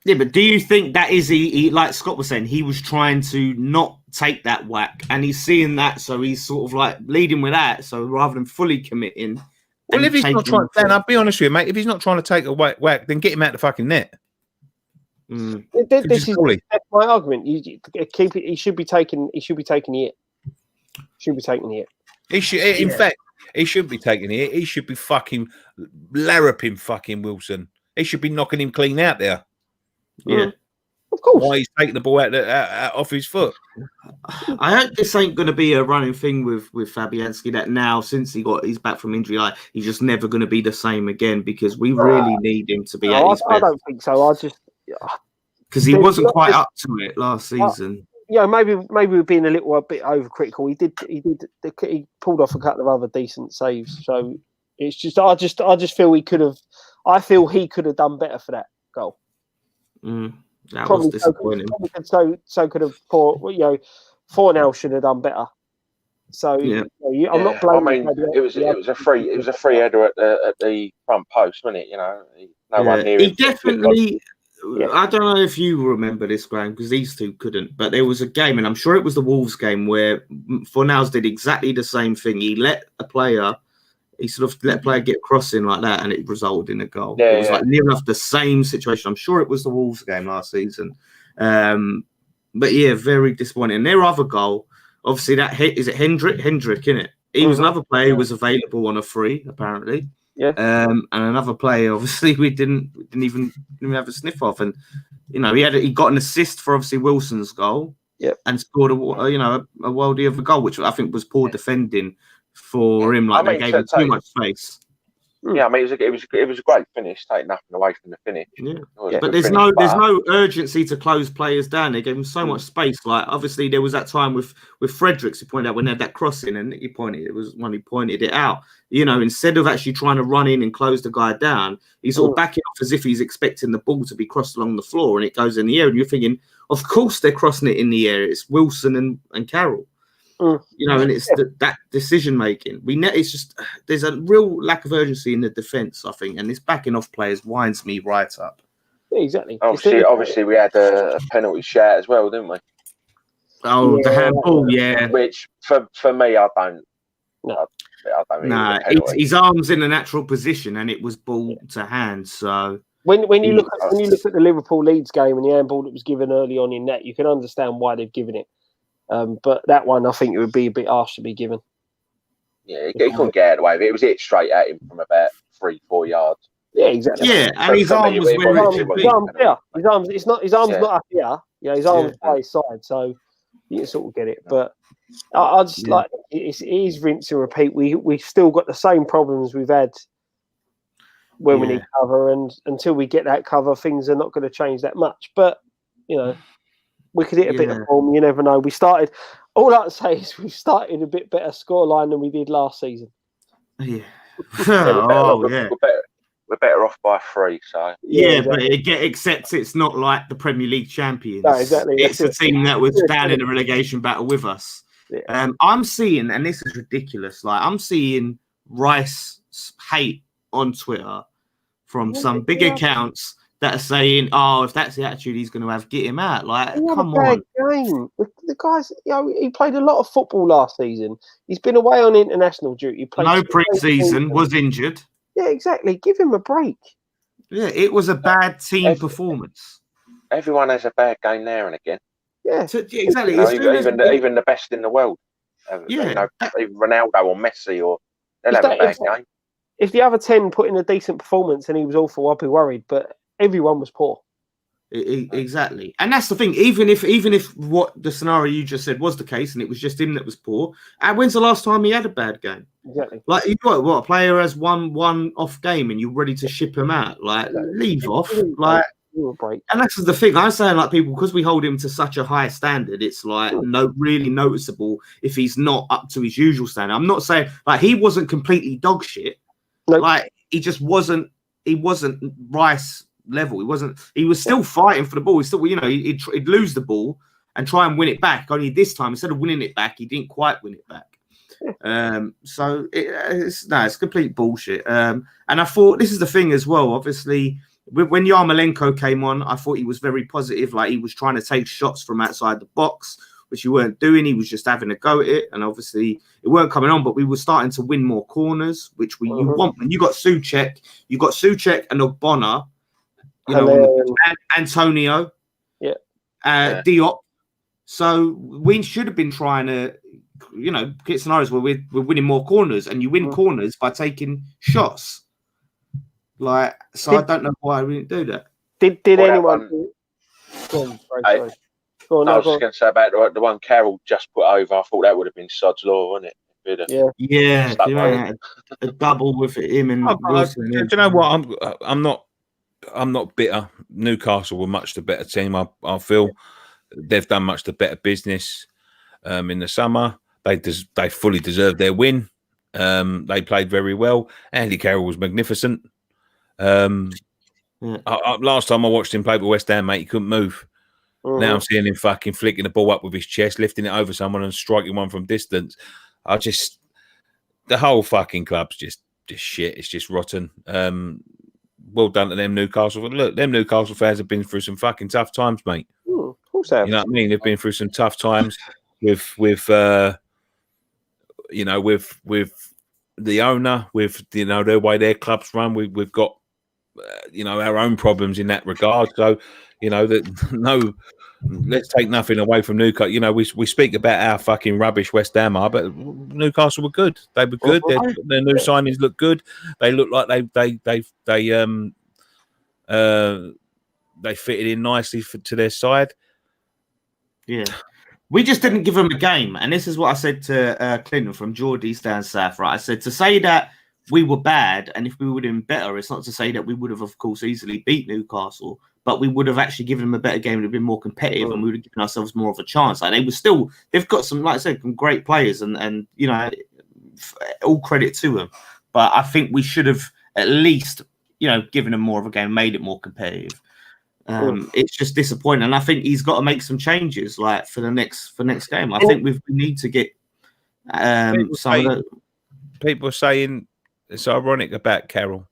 Yeah, but do you think that is he like Scott was saying, he was trying to not take that whack, and he's seeing that, so he's sort of like leading with that. So rather than fully committing, well, if he's not trying, Dan, I'll be honest with you, mate. If he's not trying to take a whack, then get him out the fucking net. That's my argument. You keep it. He should be taking. He should be taking the hit. Should be taking the hit. He should. In fact, he should be taking the hit. He should be fucking larruping fucking Wilson. He should be knocking him clean out there. Yeah, of course. Why he's taking the ball out off his foot? I hope this ain't going to be a running thing with Fabianski. That now, since he's back from injury, he's just never going to be the same again, because we really need him to be at his best. I don't think so. I just because he wasn't quite up to it last season. Yeah, maybe we're being a bit overcritical. He pulled off a couple of other decent saves. So it's just I just feel he could have. I feel he could have done better for that goal. That was disappointing. So could have 4-0 should have done better. So I'm not blaming. I mean, it was a free header at the front post, wasn't it? You know, no one near him. He definitely. I don't know if you remember this, Graham, because these two couldn't. But there was a game, and I'm sure it was the Wolves game, where Fornals did exactly the same thing. He let a player get crossing like that, and it resulted in a goal. It was like near enough the same situation. I'm sure it was the Wolves game last season. But yeah, very disappointing. And their other goal, obviously, that hit is it Hendrick, isn't it? He was another player who was available on a free, apparently. Yeah. And another player, obviously, we didn't even have a sniff of. And he got an assist for obviously Wilson's goal. Yep. And scored a worldie of a goal, which I think was poor defending for him. Like, they gave him too much space. Yeah, I mean, it was a great finish, taking nothing away from the finish. Yeah, but there's no urgency to close players down. They gave him so much space. Like, obviously, there was that time with Fredericks, he pointed out when they had that crossing, and he pointed it out. You know, instead of actually trying to run in and close the guy down, he's sort of backing off as if he's expecting the ball to be crossed along the floor, and it goes in the air. And you're thinking, of course they're crossing it in the air. It's Wilson and Carroll. You know, and it's that decision making. It's just there's a real lack of urgency in the defence, I think, and this backing off players winds me right up. Yeah, exactly. Obviously, we had a penalty shout as well, didn't we? Oh, the handball, yeah. Which for me, I don't. No. I don't nah, his arms in a natural position, and it was ball to hand. So when you look at the Liverpool Leeds game and the handball that was given early on in that, you can understand why they've given it. But that one, I think it would be a bit harsh to be given. Yeah, he couldn't get away with it. It was hit straight at him from about 3-4 yards. Yeah, exactly. Yeah, and his arm was where it should be. His arms not up here. Yeah, his arms by his side, so you can sort of get it. But I just like it is rinse and repeat. We've still got the same problems we've had when we need cover, and until we get that cover, things are not going to change that much. But you know. We could hit a bit of form. You never know. We started. All I can say is we started a bit better scoreline than we did last season. Yeah. We're better off by 3. So but except it's not like the Premier League champions. No, exactly. It's a team that was down in a relegation battle with us. Yeah. I'm seeing, and this is ridiculous. Like I'm seeing Rice hate on Twitter from some big accounts. That are saying, "Oh, if that's the attitude he's going to have, get him out." Like, come on. Game. The guy's, he played a lot of football last season. He's been away on international duty. No pre-season, was injured. Yeah, exactly. Give him a break. Yeah, it was a bad team performance. Everyone has a bad game there and again. Yeah, exactly. Even the best in the world. Even Ronaldo or Messi, or they'll have a bad game. If the other 10 put in a decent performance and he was awful, I'd be worried. But everyone was poor. Exactly, and that's the thing. Even if what the scenario you just said was the case, and it was just him that was poor, and when's the last time he had a bad game? Exactly. Like you got a player has one off game, and you're ready to ship him out. Like leave off. Like, and that's the thing. I'm saying, like, people, because we hold him to such a high standard, it's like really noticeable if he's not up to his usual standard. I'm not saying like he wasn't completely dog shit. Nope. Like he just wasn't he wasn't Rice level. He was still fighting for the ball. He still, he'd lose the ball and try and win it back. Only this time, instead of winning it back, he didn't quite win it back. So it's complete bullshit. And I thought this is the thing as well. Obviously, when Yarmolenko came on, I thought he was very positive. Like he was trying to take shots from outside the box, which he weren't doing. He was just having a go at it, and obviously it weren't coming on. But we were starting to win more corners, which you want. When you got Souček and Ogbonna, and Antonio, Diop. So we should have been trying to, get scenarios where we're winning more corners, and you win corners by taking shots. I don't know why we didn't do that. Did anyone? Go on, I was just going to say about the one Carroll just put over. I thought that would have been sod's law, wouldn't it? Yeah. A double with him and Wilson. Do you know what? I'm not bitter. Newcastle were much the better team. I feel they've done much the better business in the summer. They fully deserved their win. They played very well. Andy Carroll was magnificent. Last time I watched him play with West Ham, mate, he couldn't move. Now I'm seeing him fucking flicking the ball up with his chest, lifting it over someone and striking one from distance. The whole fucking club's just shit. It's just rotten. Well done to them Newcastle. Look, them Newcastle fans have been through some fucking tough times, mate. Of course they have. You know what I mean? They've been through some tough times with the owner, with the way their clubs run. We've got our own problems in that regard. So let's take nothing away from Newcastle. We speak about how fucking rubbish West Ham are, but Newcastle were good. They were good. Their new signings look good. They look like they fitted in nicely to their side. Yeah. We just didn't give them a game. And this is what I said to Clinton from Geordie's down south, right? I said to say that we were bad, and if we would have been better, it's not to say that we would have, of course, easily beat Newcastle, but we would have actually given them a better game and have been more competitive, and we would have given ourselves more of a chance. Like they've got some, like I said, some great players, and all credit to them. But I think we should have at least, given them more of a game, made it more competitive. It's just disappointing, and I think he's got to make some changes, like for next game. I think we need to get people are saying it's ironic about Carroll.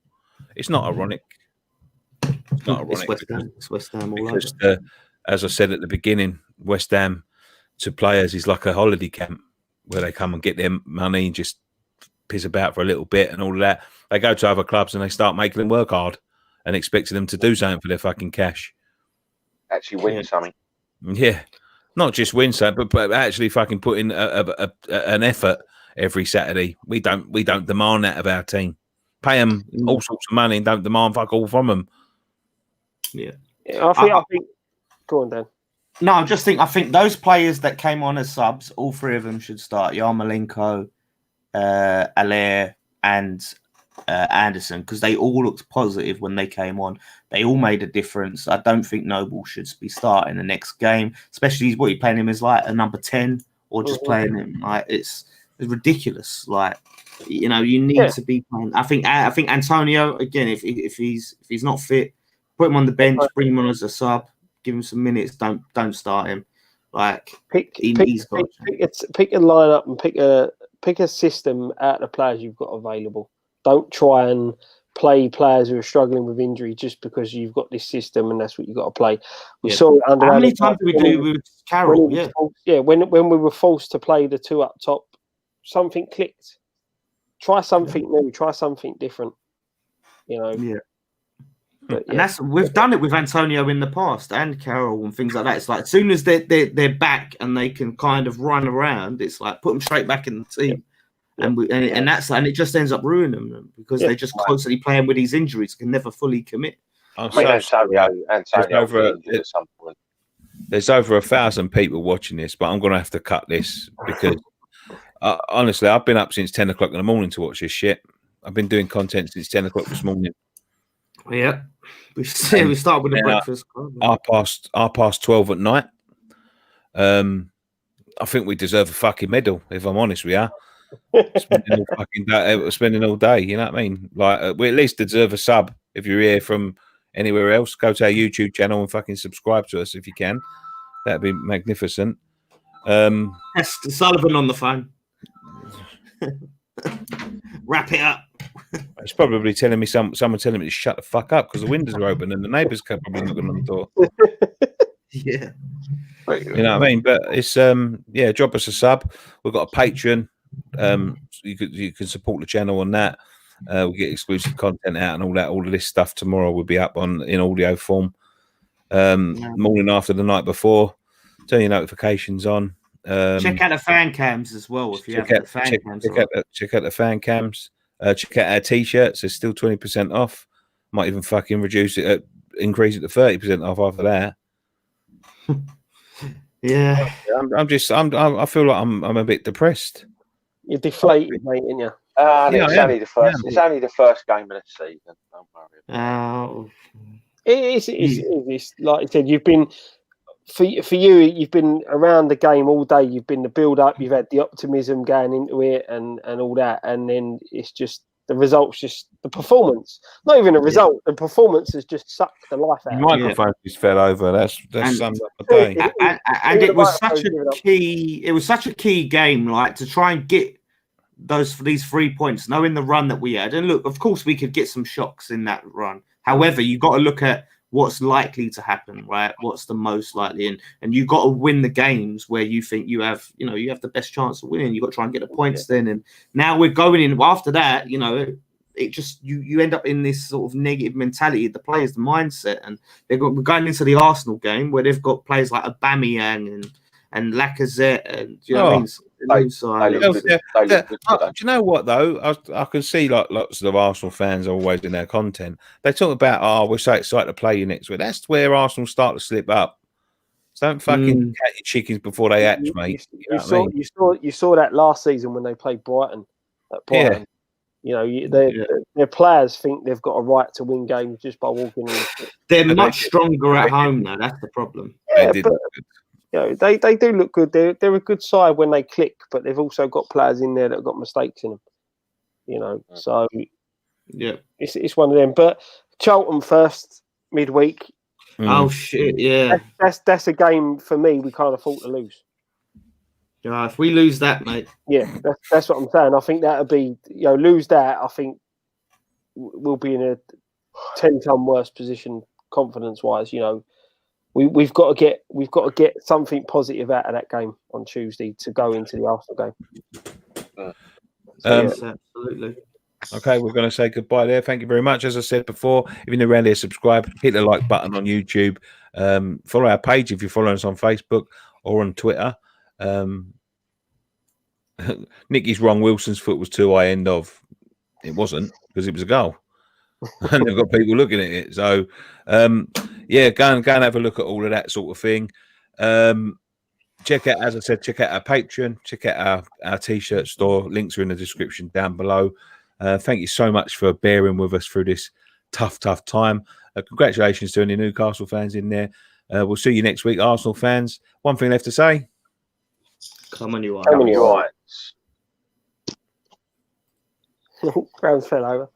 It's not ironic. It's not ironic. It's West Ham all because over. As I said at the beginning, West Ham to players is like a holiday camp where they come and get their money and just piss about for a little bit and all of that. They go to other clubs and they start making them work hard and expecting them to do something for their fucking cash. Actually win something. Yeah. Not just win something, but actually fucking put in an effort every Saturday. We don't demand that of our team. Pay them all sorts of money and don't demand fuck all from them. Yeah. I think. Go on, Dan. No, I think those players that came on as subs, all three of them should start. Yarmolenko, Allaire, and Anderson, because they all looked positive when they came on. They all made a difference. I don't think Noble should be starting the next game, especially what you're playing him as like a number 10 or just playing him like it's ridiculous. Like you need to be playing. I think Antonio again. If he's not fit, put him on the bench, bring him on as a sub, give him some minutes. Don't start him. Like pick a lineup and pick a system out of the players you've got available. Don't try and play players who are struggling with injury just because you've got this system and that's what you've got to play. We saw it under. How many times did we do with Carroll? When we were forced to play the two up top, something clicked. Try something new. Try something different. Yeah. And we've done it with Antonio in the past and Carroll and things like that. It's like as soon as they're back and they can kind of run around, it's like put them straight back in the team. And it just ends up ruining them because they're just constantly playing with these injuries, can never fully commit. Antonio at some point. There's over 1,000 people watching this, but I'm going to have to cut this because honestly, I've been up since 10 o'clock in the morning to watch this shit. I've been doing content since 10 o'clock this morning. Yeah, we start with the breakfast. Our past 12 at night. I think we deserve a fucking medal, if I'm honest with you. Spending all day, you know what I mean? Like we at least deserve a sub If you're here from anywhere else, go to our YouTube channel and fucking subscribe to us if you can. That'd be magnificent. Esther Sullivan on the phone. Wrap it up. It's probably telling me someone telling me to shut the fuck up because the windows are open and the neighbours are probably knocking on the door. Yeah. You know what I mean? But it's drop us a sub. We've got a Patreon. You can support the channel on that. We'll get exclusive content out and all that. All of this stuff tomorrow will be up in audio form. Morning after the night before. Turn your notifications on. Check out the fan cams as well if you have the fan cams. Check out the fan cams. Check out our t-shirts. There's still 20% off. Might even fucking increase it to 30% off after that. Yeah. I feel like I'm a bit depressed. You're deflated, mate, aren't you? It's only the first. It's only the first game of the season. Don't worry. It's like I said. You've been for you. You've been around the game all day. You've been the build up. You've had the optimism going into it, and all that. And then it's just the results. Just the performance. Not even a result. The performance has just sucked the life out. The microphone just fell over. That's summed up the day. And it was such a key. It was such a key game, like to try and get these 3 points, knowing the run that we had. And look, of course, we could get some shocks in that run. However, you've got to look at what's likely to happen, right? What's the most likely, and you've got to win the games where you think you have the best chance of winning. You've got to try and get the points then. And now we're going in after that. It just you end up in this sort of negative mentality. The players, the mindset, and we're going into the Arsenal game where they've got players like Aubameyang and Lacazette, and do you know what I mean? Do you know what though? I can see like lots of Arsenal fans are always in their content. They talk about, we're so excited to play you next week. That's where Arsenal start to slip up. So don't fucking catch your chickens before they hatch, mate. You saw that last season when they played Brighton. At Brighton. Yeah. Their players think they've got a right to win games just by walking in. They're much stronger at home, though. That's the problem. Yeah, they do look good. They're a good side when they click, but they've also got players in there that have got mistakes in them. So yeah, it's one of them. But Charlton first midweek. Oh shit! Yeah, that's a game for me. We can't afford to lose. Yeah, if we lose that, mate. Yeah, that's what I'm saying. I think that'll be lose that. I think we'll be in a 10-ton worse position confidence wise. We've got to get something positive out of that game on Tuesday to go into the Arsenal game. Yes, absolutely. Okay, we're going to say goodbye there. Thank you very much. As I said before, if you're new around here, subscribe, hit the like button on YouTube, follow our page if you're following us on Facebook or on Twitter. Nicky's wrong. Wilson's foot was too high. End of. It wasn't, because it was a goal. And they've got people looking at it. So, go and have a look at all of that sort of thing. Check out, as I said, check out our Patreon, check out our t-shirt store. Links are in the description down below. Thank you so much for bearing with us through this tough time. Congratulations to any Newcastle fans in there. We'll see you next week, Arsenal fans. One thing left to say. Come on, you are. Come on, you are. Ground fell over.